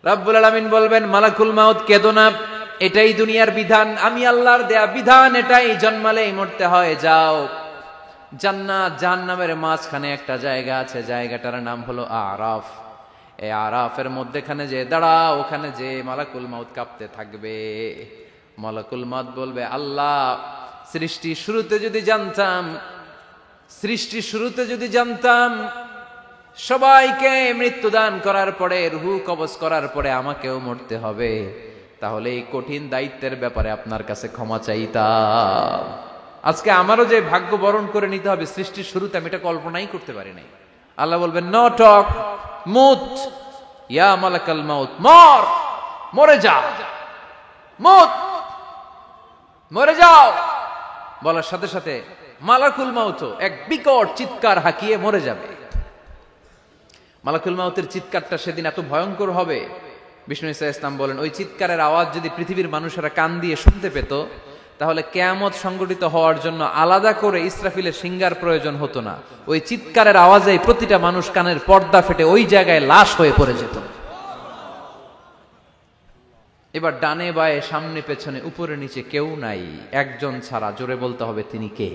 রব্বুল আলামিন বলবেন, মালাকুল মাউত কেঁদো না, এটাই দুনিয়ার বিধান, আমি আল্লাহর দেয়া বিধান, এটাই, জন্মালেই মরতে হয়, যাও। জান্নাত জাহান্নামের মাঝখানে একটা জায়গা আছে, জায়গাটার নাম হলো আরাফ। এই আরাফের মধ্যেখানে যে দাঁড়াও, ওখানে যে মালাকুল মাউত কাঁপতে থাকবে। মালাকুল মাউত বলবে, আল্লাহ, সৃষ্টির শুরুতে যদি জানতাম সবাইকে মৃত্যুদান করার পরে, রূহ কবজ করার পরে আমাকেও মরতে হবে, তাহলে এই কঠিন দায়িত্বের ব্যাপারে আপনার কাছে ক্ষমা চাইতাম। আজকে আমারও যে ভাগ্য বরণ করে নিতে হবে সৃষ্টির শুরুতে, আমি এটা কল্পনাই করতে পারি নাই। আল্লাহ বলবেন, নো টক, মুত, ইয়া মালাকাল মাউত, মরে যাও, মরে যাও। বলার সাথে সাথে মালাকুল মাউত এক বিকট চিৎকার হাঁকিয়ে মরে যাবে। মালাকুল মাউতের চিৎকারটা সেদিন এত ভয়ঙ্কর হবে, বিষ্ণু ঈসা ইসলাম বলেন, ওই চিৎকারের আওয়াজ যদি পৃথিবীর মানুষেরা কান দিয়ে শুনতে পেত, তাহলে কিয়ামত সংগঠিত হওয়ার জন্য আলাদা করে ইসরাফিলের সিঙ্গার প্রয়োজন হতো না। ওই চিৎকারের আওয়াজে প্রতিটা মানুষ কানের পর্দা ফেটে ওই জায়গায় লাশ হয়ে পড়ে যেত। এবার ডানে বায়ে, সামনে পেছনে, উপরে নিচে কেউ নাই, একজন ছাড়া। জোরে বলতে হবে, তিনি কে?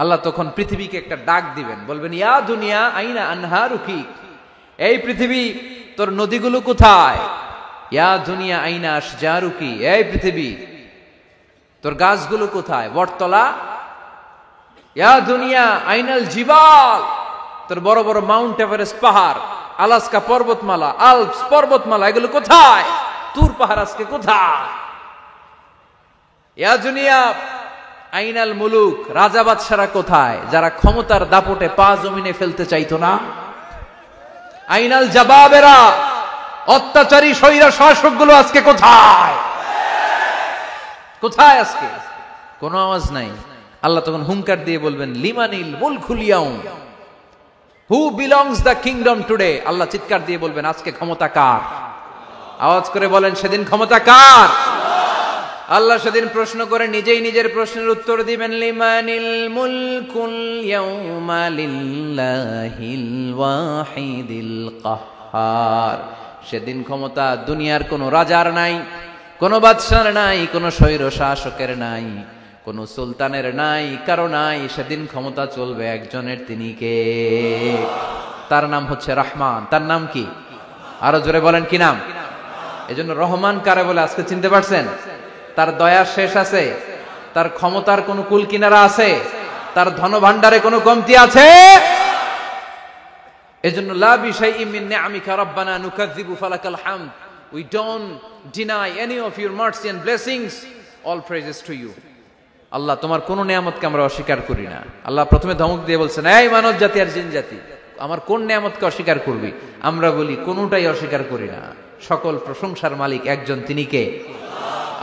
আল্লাহ তখন পৃথিবীকে একটা ডাক দিবেন, বলবেন, ইয়া দুনিয়া আইনা আনহারুকি, এই পৃথিবী তোর নদীগুলো কোথায়? ইয়া দুনিয়া আইনা আশজারুকি, এই পৃথিবী তোর গাছগুলো কোথায়? বটতলা। ইয়া দুনিয়া আইনাল জিবাল, তোর বড় বড় মাউন্ট এভারেস্ট পাহাড়, আলাস্কা পর্বতমালা, আলপস পর্বতমালা, এগুলো কোথায়? তুর পাহাড় আজকে কোথায়? ইয়া দুনিয়া আইনাল মুলুক, রাজা বাদশারা কোথায়, যারা ক্ষমতার দাপটে পা জমিনে ফেলতে চাইতো না? আইনাল জাবাবেরা, অত্যাচারী স্বৈরা শাসকগুলো আজকে কোথায়? কোথায় আজকে? কোনো আওয়াজ নাই। আল্লাহ তখন হুঙ্কার দিয়ে বলবেন, লিমানিল মুলকুল ইয়াউম, who belongs the kingdom today. আল্লাহ চিৎকার দিয়ে বলবেন, আজকে ক্ষমতা কার? আওয়াজ করে বলেন, সেদিন ক্ষমতা কার? আল্লাহ সেদিন প্রশ্ন করে নিজেই নিজের প্রশ্নের উত্তর দিবেন, লিমানিল মুলকুল ইয়াউমা লিল্লাহিল ওয়াহিদিল কাহ্হার। সেদিন ক্ষমতা দুনিয়ার কোনো রাজার নাই, কোনো বাদশার নাই, কোনো স্বৈর শাসকের নাই, কোনো সুলতানের নাই, কারো নাই। সেদিন ক্ষমতা চলবে একজনের, তিনি কে? তার নাম হচ্ছে রহমান। তার নাম কি? আরো জোরে বলেন, কি নাম? এজন্য রহমান কারে বলে আজকে চিনতে পারছেন? তার দয়ার শেষ আছে? তার ক্ষমতার কোনো কুল কিনারা আছে? তার ধনভাণ্ডারে কোনো কমতি আছে? এজন্য লা বিশাইইম মিন নিআমিকা রাব্বানা নুকাযযিবু ফালাকাল হামদ, we don't deny any of your mercy and blessings, all praises to you। আল্লাহ, তোমার কোন নিয়ামতকে আমরা অস্বীকার করি না। আল্লাহ প্রথমে ধমক দিয়ে বলছেন, এই মানব জাতি আর জিন জাতি, আমার কোন নিয়ামতকে অস্বীকার করবি? আমরা বলি, কোনটাই অস্বীকার করি না। সকল প্রশংসার মালিক একজন, তিনি কে?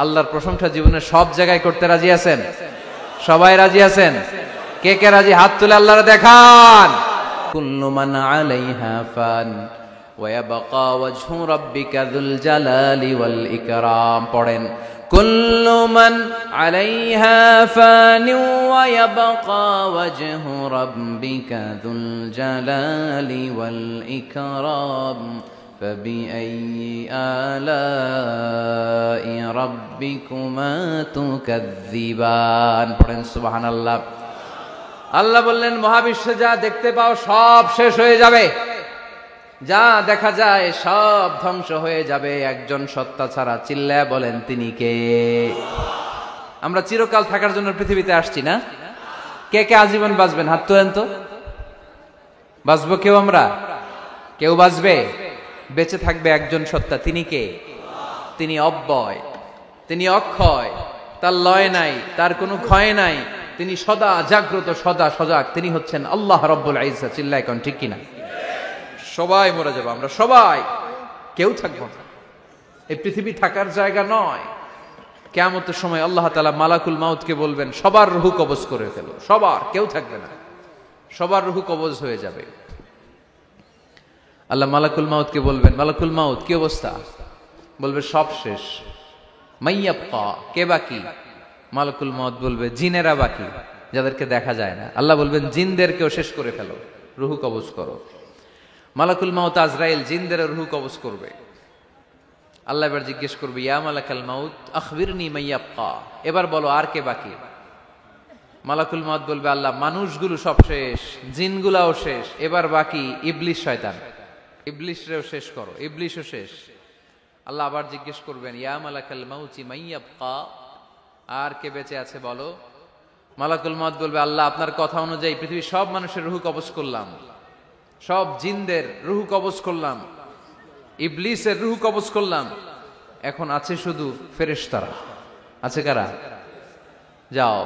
আল্লাহর প্রশংসা জীবনের সব জায়গায় করতে রাজি আছেন? সবাই রাজি আছেন? কে কে রাজি? হাত তুলে আল্লাহরে দেখান। কুল্লু মান আলাইহা ফান ওয়া ইয়াবকা ওয়াজহু রাব্বিকা যুল জালালি ওয়াল ইকরাম। পড়েন, কুল্লু মান আলাইহা ফান ওয়া ইয়াবকা ওয়াজহু রাব্বিকা যুল জালালি ওয়াল ইকরাম فبأي آلاء ربكما تكذبان। পড়েন সুবহানাল্লাহ। আল্লাহ বললেন, মহাবিশ্বে যা দেখতে পাও সব শেষ হয়ে যাবে, যা দেখা যায় সব ধ্বংস হয়ে যাবে একজন সত্তা ছাড়া। চিল্লায়া বলেন, তিনি কে? আমরা চিরকাল থাকার জন্য পৃথিবীতে আসছি না? কে কে আজীবন বাঁচবেন? হাত তোলেন তো। বাঁচবো কেউ? আমরা কেউ বাঁচবে? বেঁচে থাকবে একজন সত্তা, তিনি কে? তিনি অব্যয়, তিনি অক্ষয়, তার লয় নাই, তার কোনো ক্ষয় নাই, তিনি সদা জাগ্রত, সদা সজাগ, তিনি হচ্ছেন আল্লাহ রাব্বুল ইজ্জত। চিল্লায় কোন ঠিক কিনা? সবাই মরে যাবো আমরা, সবাই, কেউ থাকবো না। এই পৃথিবী থাকার জায়গা নয়। কিয়ামতের সময় আল্লাহ তাআলা মালাকুল মাউতকে বলবেন, সবার রূহ কবজ করে ফেলো, সবার, কেউ থাকবে না, সবার রূহ কবজ হয়ে যাবে। আল্লাহ মালাকুল মাউতকে বলবেন, মালাকুল মাউত কি অবস্থা? বলবে, সব শেষ। মাইয়াবকা, কে বাকি? মালাকুল মাউত বলবে, জিনেরা বাকি, যাদেরকে দেখা যায় না। আল্লাহ বলবেন, জিনদেরকেও শেষ করে ফেলো, রূহ কবজ করো। মালাকুল মাউত আজরাইল জিনদের রূহ কবজ করবে। আল্লাহ এবার জিজ্ঞেস করবে, ইয়া মালাকাল মাউত আখবিরনি মাইয়াবকা, এবার বলো আর কে বাকি? মালাকুল মাউত বলবে, আল্লাহ মানুষগুলো সব শেষ, জিনগুলাও শেষ, এবার বাকি ইবলিস শয়তান, ইবলিসরেও শেষ করো, ইবলিসও শেষ। আল্লাহ আবার জিজ্ঞেস করবেন, ইয়া মালাকাল মাউতি মাইয়াবকা, আর কে বেঁচে আছে বলো? মালাকুল মাউত বলবে, আল্লাহ আপনার কথা অনুযায়ী পৃথিবীর সব মানুষের রূহ কবজ করলাম, সব জিনদের রূহ কবজ করলাম, ইবলিসের রূহ কবজ করলাম, এখন আছে শুধু ফেরেশতারা। আছে কারা? যাও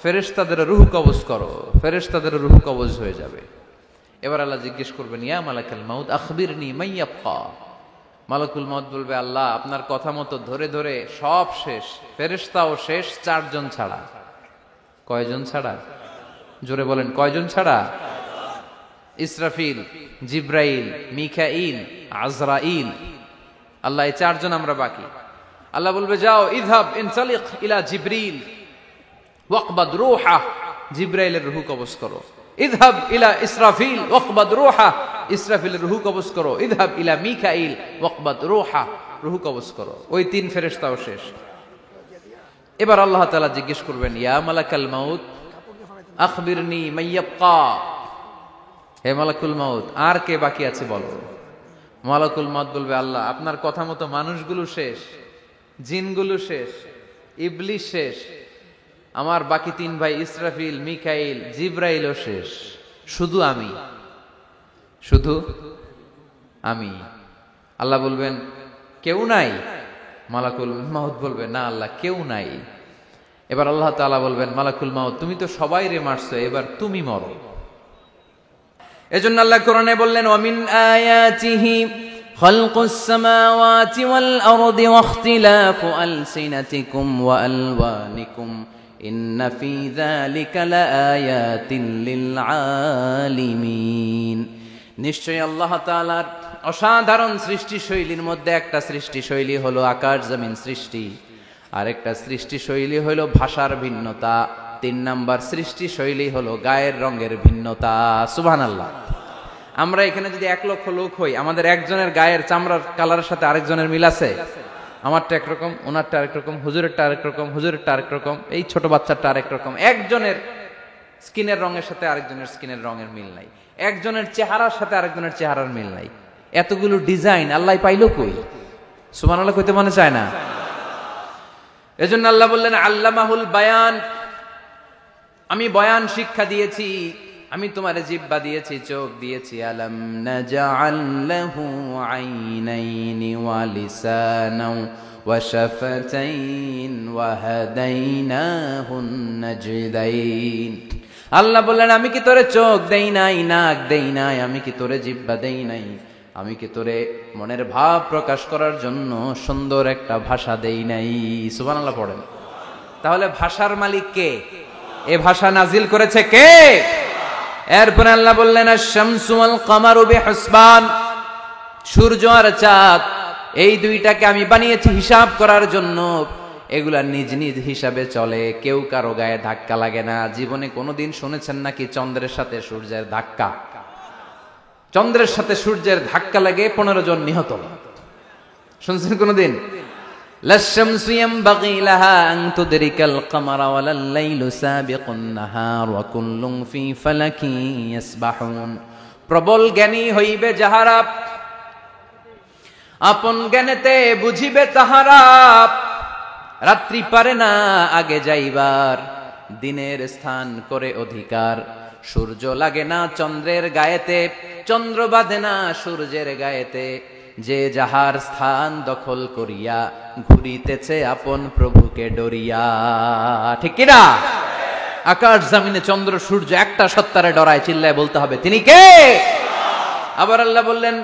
ফেরেশতাদের রূহ কবজ করো, ফেরেশতাদের রূহ কবজ হয়ে যাবে। এবার আল্লাহ জিজ্ঞেস করবেন, ইয়া মালাকাল মাউত আখবিরনি মাইয়াবকা। মালাকুল মাউত বলবে, আল্লাহ আপনার কথা মতো ধরে ধরে সব শেষ, ফেরেশতাও শেষ, 4 জন ছাড়া। কয়জন ছাড়া? জোরে বলেন, কয়জন ছাড়া? ইসরাফিল, জিব্রাইল, মিকাইল, আজরাইল। আল্লাহ এই 4 জন আমরা বাকি। আল্লাহ বলবে, যাও ইযহাব ইনতালিক ইলা জিবরিল ওয়াকবাদ রূহা, জিব্রাইলের রূহ কবজ করো। ইযহাব ইলা ইসরাফিল ওয়াকবাদ রূহা, ইসরাফিলের রূহ কবজ করো। ইযহাব ইলা মিকাইল ওয়াকবাদ রূহা, রূহ কবজ করো। ওই 3 ফেরেশতাও শেষ। এবার আল্লাহ তাআলা জিজ্ঞেস করবেন, ইয়া মালাকাল মাউত আখবিরনি মাইয়াবকা, হে মালাকুল মাউত আর কে বাকি আছে বলো? মালাকুল মাউত বলবে, আল্লাহ আপনার কথা মতো মানুষগুলো শেষ, জিনগুলো শেষ, ইবলিস শেষ, আমার বাকি 3 ভাই ইসরাফিল, মিকাইল, জিব্রাইলও শেষ, শুধু আমি, শুধু আমি। আল্লাহ বলবেন, কেউ নাই? মালাকুল মাউত বলবে, না আল্লাহ কেউ নাই। এবার আল্লাহ তাআলা বলবেন, মালাকুল মাউত তুমি তো সবাই রে মারছো, এবার তুমি মরো। এজন্য আল্লাহ কোরআনে বললেন, ওয়ামিন আয়াতিহি খালকুস সামাওয়াতি ওয়াল আরদি ওয়াখতিলাফু আলসিনাতিকুম ওয়া আলওয়ানিকুম ইন্না ফি যালিকা লাআয়াতিন লিল আলিমিন। নিশ্চয়ই আল্লাহ তাআলার অসাধারণ সৃষ্টি শৈলীর মধ্যে একটা সৃষ্টি শৈলী হলো আকাশ জমিন সৃষ্টি, আর একটা সৃষ্টি শৈলী হলো ভাষার ভিন্নতা, 3 নাম্বার সৃষ্টি শৈলী হলো গায়ের রঙের ভিন্নতা। সুবহানাল্লাহ। আমরা এখানে যদি 1 লক্ষ লোক হই, আমাদের একজনের গায়ের চামড়ার কালারের সাথে আরেকজনের মিল আছে? আমারটা একরকম, ওনারটা আরেক রকম, হুজুরেরটা আরেক রকম, হুজুরেরটা আরেক রকম, এই ছোট বাচ্চাটা আরেক রকম। একজনের স্কিনের রঙের সাথে আরেকজনের স্কিনের রঙের মিল নাই, একজনের চেহারার সাথে আরেকজনের চেহারার মিল নাই। এতগুলো ডিজাইন আল্লাহ পাইলো কই? সুবহানাল্লাহ কইতে মনে চায় না? এজন্য আল্লাহ বললেন, আল্লামাহুল বায়ান, আমি বয়ান শিক্ষা দিয়েছি, আমি তোমারে জিহ্বা দিয়েছি, চোখ দিয়েছি। আলাম নাজআল লাহু আইনাইনি ওয়া লিসানাও ওয়া শাফাতাইন ওয়া হাদাইনাহুন নাজদাইন। আল্লাহ বললেন, আমি কি তোরে চোখ দেই নাই, নাক দেই নাই, আমি কি তোরে জিহ্বা দেই নাই, আমি কি তোরে মনের ভাব প্রকাশ করার জন্য সুন্দর একটা ভাষা দেই নাই? সুবহানাল্লাহ পড়েন। তাহলে ভাষার মালিক কে? এ ভাষা নাজিল করেছে কে? এরপর আল্লাহ বললেন, আশ-শামসু ওয়াল কামারু বিহুসবান, সূর্য আর চাঁদ এই দুইটাকে আমি বানিয়েছি হিসাব করার জন্য। এগুলা নিজ নিজ হিসাবে চলে, কেউ কারো গায়ে ধাক্কা লাগে না। জীবনে কোনোদিন শুনেছেন নাকি চন্দ্রের সাথে সূর্যের ধাক্কা? চন্দ্রের সাথে সূর্যের ধাক্কা লাগে 15 জন নিহত। শুনছেন কোনোদিন? লাশ-শামসু ইয়ানবাগি লাহা আন তুদরিকাল কামারা ওয়ালাল লাইলু সাবিকুন নাহার ওয়া কুল্লুন ফি ফালাকিন ইয়াসবাহুন। প্রবল জ্ঞানী হইবে যাহারা, আপন জ্ঞানেতে বুঝিবে তাহারা। রাত্রি পারে না আগে যাইবার, দিনের স্থান করে অধিকার। সূর্য লাগে না চন্দ্রের গায়েতে, চন্দ্র বাঁধে না সূর্যের গায়েতে। যে যাহার স্থান দখল করিয়া ঘুরিতেছে আপন প্রভুকে ডরিয়া। ঠিক কিনা? আকাশ জমিনে চন্দ্র সূর্য একটা সত্তারে ডরায়, চিল্লায় বলতে হবে তিনি কে? আবার আল্লাহ বললেন,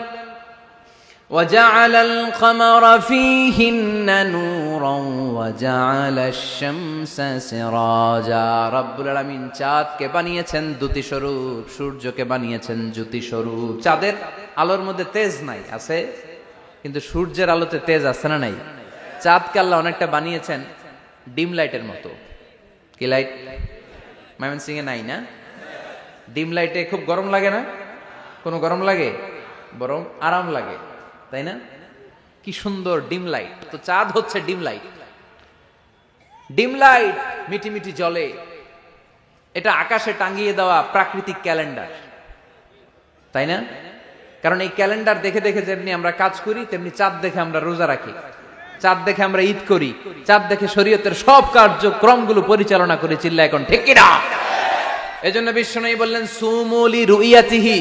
وَجَعَلَ الْقَمَرَ فِيهِنَّ نُورًا وَجَعَلَ الشَّمْسَ سِرَاجًا। রব্বুল আলামিন চাঁদকে বানিয়েছেন দ্যুতি স্বরূপ, সূর্যকে বানিয়েছেন জ্যোতি স্বরূপ। চাঁদের আলোর মধ্যে তেজ নাই, আছে, কিন্তু সূর্যের আলোতে তেজ আছে না নাই? চাঁদকে আল্লাহ অনেকটা বানিয়েছেন ডিম লাইটের মতো। কি লাইট? ময়মনসিংহে নাই না? ডিম লাইটে খুব গরম লাগে না? কোনো গরম লাগে? বরং আরাম লাগে, তাই না? কি সুন্দর ডিম লাইট, তো চাঁদ হচ্ছে ডিম লাইট। ডিম লাইট মিটি মিটি জ্বলে, এটা আকাশে টাঙিয়ে দেওয়া প্রাকৃতিক ক্যালেন্ডার, তাই না? কারণ এই ক্যালেন্ডার দেখে দেখে যেমনি আমরা কাজ করি, তেমনি চাঁদ দেখে আমরা রোজা রাখি, চাঁদ দেখে আমরা ঈদ করি, চাঁদ দেখে শরীয়তের সব কার্যক্রমগুলো পরিচালনা করি। চিল্লা এখন ঠিক কিনা? এজন্য বিশ্বনবী বললেন সুমু লিরুইয়াতিহি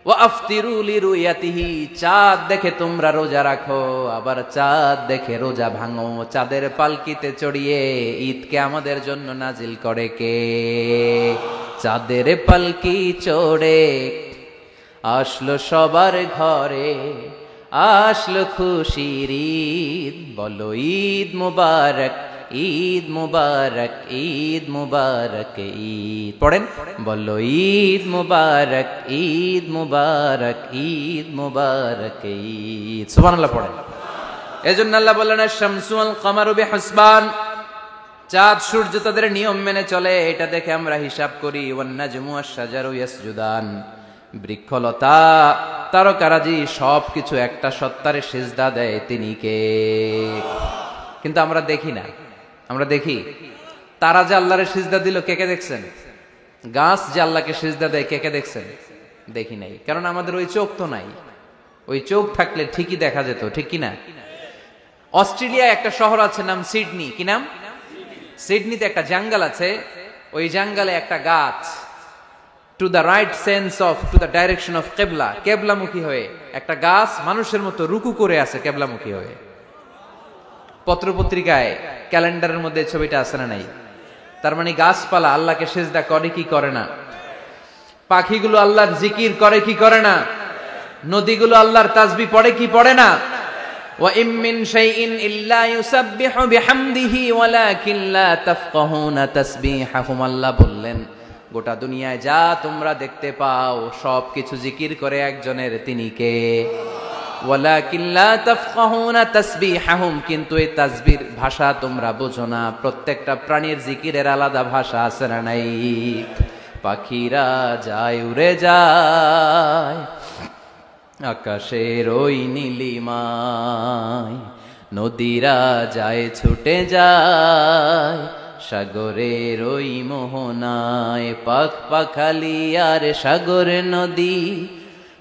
ওয়া আফতিরু লিরুইয়াতিহি, চাঁদ দেখে তোমরা রোজা রাখো, আবার চাঁদ দেখে রোজা ভাঙো। চাঁদের পালকিতে চড়িয়ে ঈদকে আমাদের জন্য নাজিল করে কে? চাঁদের পালকি চড়ে আসলো সবার ঘরে, আসলো খুশির ঈদ, বলো ঈদ মুবারক, ঈদ মুবারক, ঈদ মুবারক, ঈদ পড়েন, বলো ঈদ মুবারক, ঈদ মুবারক, ঈদ মুবারক, ঈদ। সুবহানাল্লাহ পড়েন। এজন্য আল্লাহ বললেন আশ-শামসু ওয়াল কামারু বিহিসবান, চাঁদ সূর্য তাদের নিয়ম মেনে চলে, এটা দেখে আমরা হিসাব করি। ওয়ান নাজমু ওয়াশ-শাজারু ইয়াসজুদান, বৃক্ষলতা তারকারাজি সবকিছু একটা সত্তারে সিজদা দেয়, তিনি কে? কিন্তু আমরা দেখি না। আমরা দেখি তারা যে আল্লাহরে সিজদা দিল, কে কে দেখছেন? গাছ যে আল্লাহকে সিজদা দেয়, কে কে দেখছেন? দেখি নাই, কারণ আমাদের ওই চোখ তো নাই। ওই চোখ থাকলে ঠিকই দেখা যেত, ঠিক কিনা? অস্ট্রেলিয়া একটা শহর আছে নাম সিডনি, কি নাম? সিডনিতে একটা জঙ্গল আছে, ওই জঙ্গলে একটা গাছ to the right sense of, to the direction of কেবলা, কেবলামুখী হয়ে একটা গাছ মানুষের মতো রুকু করে আছে কেবলামুখী হয়ে। পত্রপত্রিকায় ক্যালেন্ডারের মধ্যে ছবিটা আছে না নাই? তার মানে গাছপালা আল্লাহকে সিজদা করে কি করে না? পাখিগুলো আল্লাহর জিকির করে কি করে না? নদীগুলো আল্লাহর তাসবিহ পড়ে কি পড়ে না? ওয়া ইম মিন শাইইন ইল্লা ইউসাব্বিহু বিহামদিহি ওয়ালাকিন লা তাফকাহুনা তাসবিহাহুম, আল্লাহ বললেন গোটা দুনিয়ায় যা তোমরা দেখতে পাও সবকিছু জিকির করে একজনের, তিনি কে? ওয়ালাকিন লা তাফকাহুনা তাসবিহাহুম, কিন্তু এই তাসবির ভাষা তোমরা বোঝো না। প্রত্যেকটা প্রাণীর জিকিরের আলাদা ভাষা আছে না নাই? পাখিরা যায় উড়ে যায় আকাশের ওই নীলিমায়, নদীরা যায় ছুটে যায় সাগরের ওই মোহনায়। পাখ পাখালি আর সাগর নদী,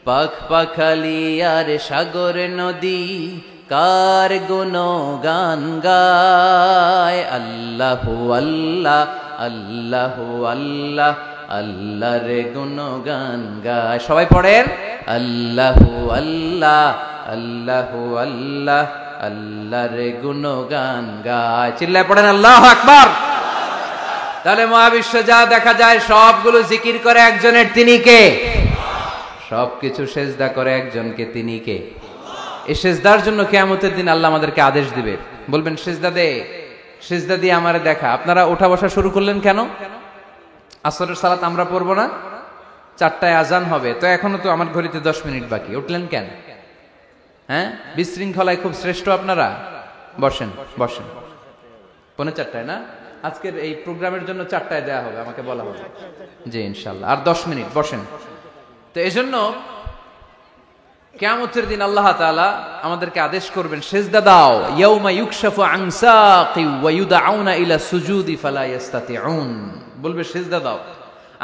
পাখ পাখালি আর সাগর নদী, কার গুণগান গায়? আল্লাহু আল্লাহ, আল্লাহু আল্লাহ, আল্লাহর গুণগান গায়। সবাই পড়েন আল্লাহু আল্লাহ, আল্লাহু আল্লাহ, আল্লাহর গুণগান গায়। চিল্লায় পড়েন আল্লাহু আকবার। তাহলে মহাবিশ্ব যা দেখা যায় সবগুলো জিকির করে একজনের, তিনি কে? সবকিছু সেজদা করে একজনকে, তিনি কে? এই সেজদার জন্য কিয়ামতের দিন আল্লাহ আমাদেরকে আদেশ দিবে, বলবেন সেজদা দে, সেজদা দিয়ে আমারে দেখা। আপনারা ওঠা বসা শুরু করলেন কেন? আসরের সালাত আমরা পড়বো না, 4টায় আজান হবে, তো এখনো তো আমার ঘড়িতে 10 মিনিট বাকি, উঠলেন কেন? হ্যাঁ, বিশৃঙ্খলায় খুব শ্রেষ্ঠ আপনারা। বসেন বসেন, 3:45 না? আজকের এই প্রোগ্রামের জন্য 4টায় দেয়া হবে, আমাকে বলা হবে। জি ইনশাল্লাহ, আর 10 মিনিট বসেন। তো এজন্য কিয়ামতের দিন আল্লাহ তাআলা আমাদেরকে আদেশ করবেন সেজদা দাও। ইয়াউমা ইউকশাফু আন সাকি ওয়া ইউদআউনা ইলা সুজুদি ফালা ইস্তাতিউন, বলবে সেজদা দাও।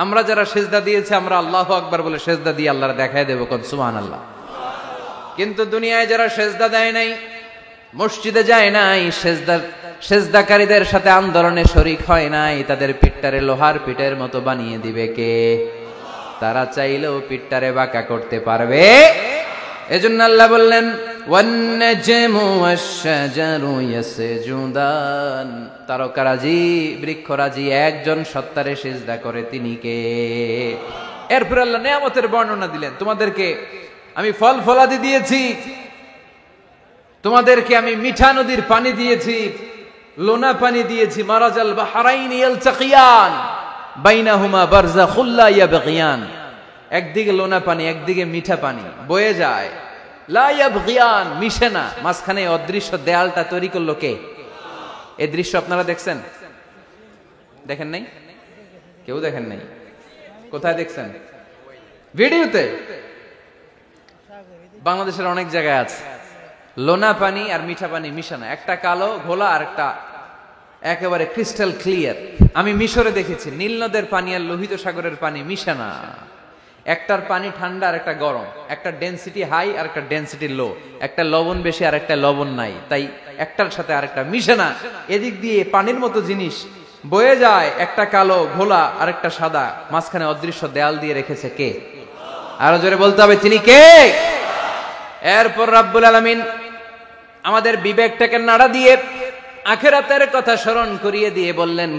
আমরা যারা সেজদা দিয়েছি আমরা আল্লাহু আকবার বলে সেজদা দিয়ে আল্লাহর দেখায় দেব, কোন সুবহানাল্লাহ। কিন্তু দুনিয়ায় যারা সেজদা দেয় নাই, মসজিদে যায় নাই, সেজদাকারীদের সাথে আন্দোলনে শরীক হয় নাই, তাদের পিঠটারে লোহার পিঠের মতো বানিয়ে দিবে কে? তারা চাইলেও পিঠটারে বাঁকা করতে পারবে? এজন্য আল্লাহ বললেন ওয়ান-নাজমু ওয়াশ-শাজারু ইয়াসজুদান, তারকারাজি বৃক্ষরাজি একজন সত্তারে সিজদা করে, তিনি কে? এরপর আল্লাহ নিয়ামতের বর্ণনা দিলেন, তোমাদেরকে আমি ফল ফলাদি দিয়েছি, তোমাদেরকে আমি মিঠা নদীর পানি দিয়েছি, লোনা পানি দিয়েছি। মারাজাল বাহরাইন ইয়ালতাকিয়ান বাইনাহুমা বারযাখুল লা ইয়াবগিয়ান, একদিকে লোনা পানি একদিকে মিঠা পানি বয়ে যায়, লা ইয়াবগিয়ান, মিশে না, মাঝখানে অদৃশ্য দেয়ালটা তৈরি করলো কে? এই দৃশ্য আপনারা দেখছেন? দেখেন নাই? কেউ দেখেন নাই? কোথায় দেখছেন? ভিডিওতে। বাংলাদেশের অনেক জায়গায় আছে লোনা পানি আর মিঠা পানি মিশানো, একটা কালো ঘোলা আর একটা একেবারে ক্রিস্টাল ক্লিয়ার। আমি মিশরে দেখেছি নীল নদের পানি আর লোহিত সাগরের পানি মিশানা, একটার পানি ঠান্ডা আর একটা গরম, একটা ডেনসিটি হাই আর একটা ডেনসিটি লো, একটা লবণ বেশি আর একটা লবণ নাই, তাই একটার সাথে আরেকটা মিশানা। এদিক দিয়ে পানির মতো জিনিস বয়ে যায়, একটা কালো ঘোলা আর একটা সাদা, মাঝখানে অদৃশ্য দেয়াল দিয়ে রেখেছে কে? আরো জোরে বলতে হবে তিনি কে? এরপর রাব্বুল আলামিন আমাদের বিবেকটাকে নাড়া দিয়ে আখিরাতের কথা স্মরণ করিয়ে দিয়ে বললেন,